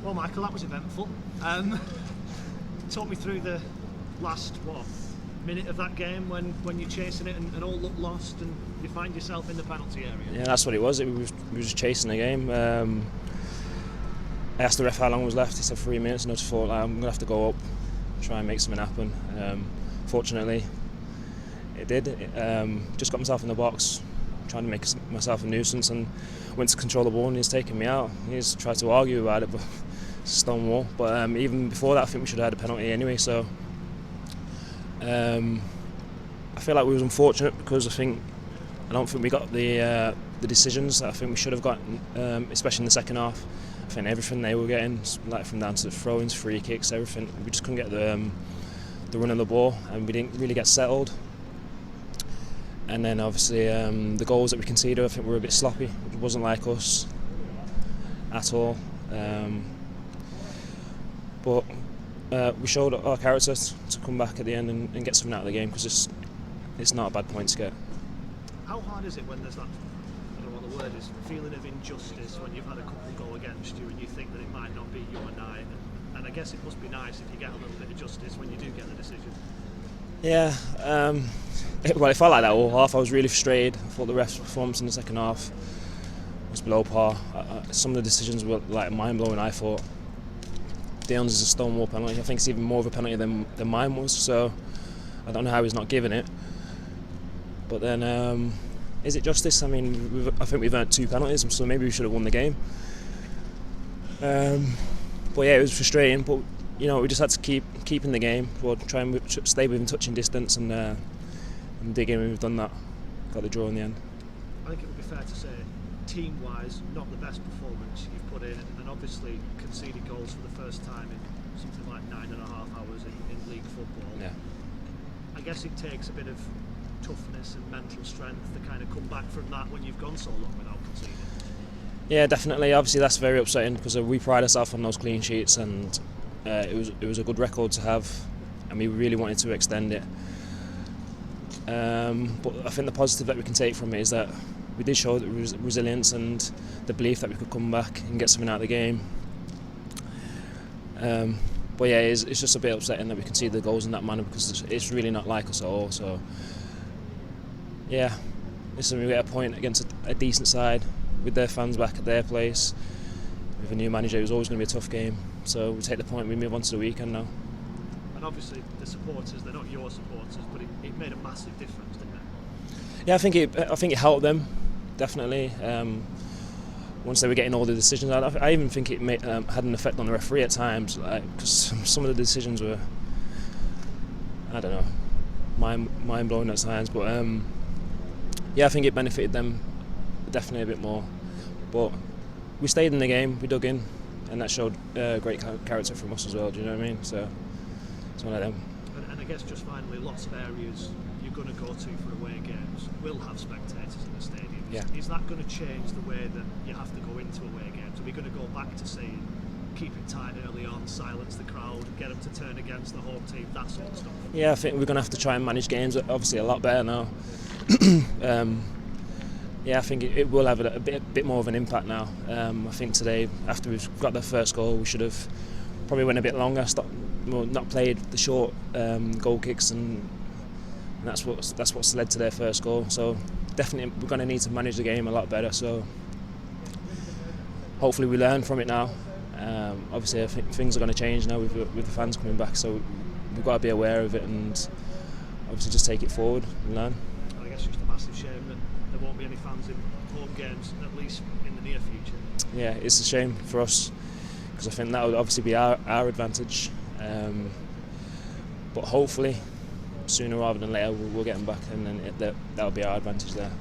Well, Michael, that was eventful. Talk me through the last, minute of that game when you're chasing it and all look lost and you find yourself in the penalty area. Yeah, that's what it was. We were just chasing the game. I asked the ref how long was left. He said 3 minutes, and I just thought I'm going to have to go up, try and make something happen. Fortunately, it did. Just got myself in the box, trying to make myself a nuisance, and went to control the ball, and he's taken me out. He's tried to argue about it, but it's a stone wall. But even before that, I think we should have had a penalty anyway. So I feel like we was unfortunate because I don't think we got the decisions that I think we should have gotten, especially in the second half. I think everything they were getting, like from down to the throw-ins, free kicks, everything, we just couldn't get the run of the ball, and we didn't really get settled. And then obviously the goals that we conceded, I think were a bit sloppy. It wasn't like us at all. But we showed our character to come back at the end and get something out of the game, because it's not a bad point to get. How hard is it when there's that, I don't know what the word is, feeling of injustice when you've had a couple go against you and you think that it might not be your night? And I guess it must be nice if you get a little bit of justice when you do get the decision. Yeah, well, it felt like that all half. I was really frustrated. I thought the ref's performance in the second half was below par. Some of the decisions were like mind-blowing, I thought. Dion's is a stonewall penalty. I think it's even more of a penalty than mine was, so I don't know how he's not giving it. But then, is it justice? I mean, I think we've earned 2 penalties, so maybe we should have won the game. But yeah, it was frustrating, but you know, we just had to keep in the game. We'll try and stay within touching distance and dig in, and we've done that. Got the draw in the end. I think it would be fair to say, team-wise, not the best performance you've put in, and obviously conceded goals for the first time in something like 9.5 hours in league football. Yeah. I guess it takes a bit of toughness and mental strength to kind of come back from that when you've gone so long without conceding. Yeah, definitely. Obviously, that's very upsetting because we pride ourselves on those clean sheets, and it was a good record to have, and we really wanted to extend it. But I think the positive that we can take from it is that we did show the resilience and the belief that we could come back and get something out of the game. But yeah, it's just a bit upsetting that we conceded the goals in that manner, because it's really not like us at all. So yeah, listen, we get a point against a decent side with their fans back at their place, with a new manager. It was always going to be a tough game. So we take the point, we move on to the weekend now. And obviously the supporters, they're not your supporters, but it made a massive difference, didn't it? Yeah, I think it helped them, definitely. Once they were getting all the decisions, I even think it had an effect on the referee at times, because some of the decisions were, I don't know, mind blowing at times. But yeah, I think it benefited them definitely a bit more. But we stayed in the game, we dug in, and that showed great character from us as well. Do you know what I mean? So it's one of them. And I guess just finally, lots of areas you're going to go to for away games will have spectators in the stadium. Yeah. Is that going to change the way that you have to go into away games? Are we going to go back to saying keep it tight early on, silence the crowd, get them to turn against the home team, that sort of stuff? Yeah, I think we're going to have to try and manage games obviously a lot better now. Yeah, I think it will have a bit more of an impact now. I think today, after we've got the first goal, we should have probably went a bit longer, not played the short goal kicks, and that's what's led to their first goal. So definitely we're going to need to manage the game a lot better. So hopefully we learn from it now. Obviously I think things are going to change now with the fans coming back, so we've got to be aware of it and obviously just take it forward and learn. I guess it's just a massive shame that there won't be any fans in home games, at least in the near future. Yeah, it's a shame for us, because I think that would obviously be our advantage. But hopefully, sooner rather than later, we'll get them back, and then that'll be our advantage there.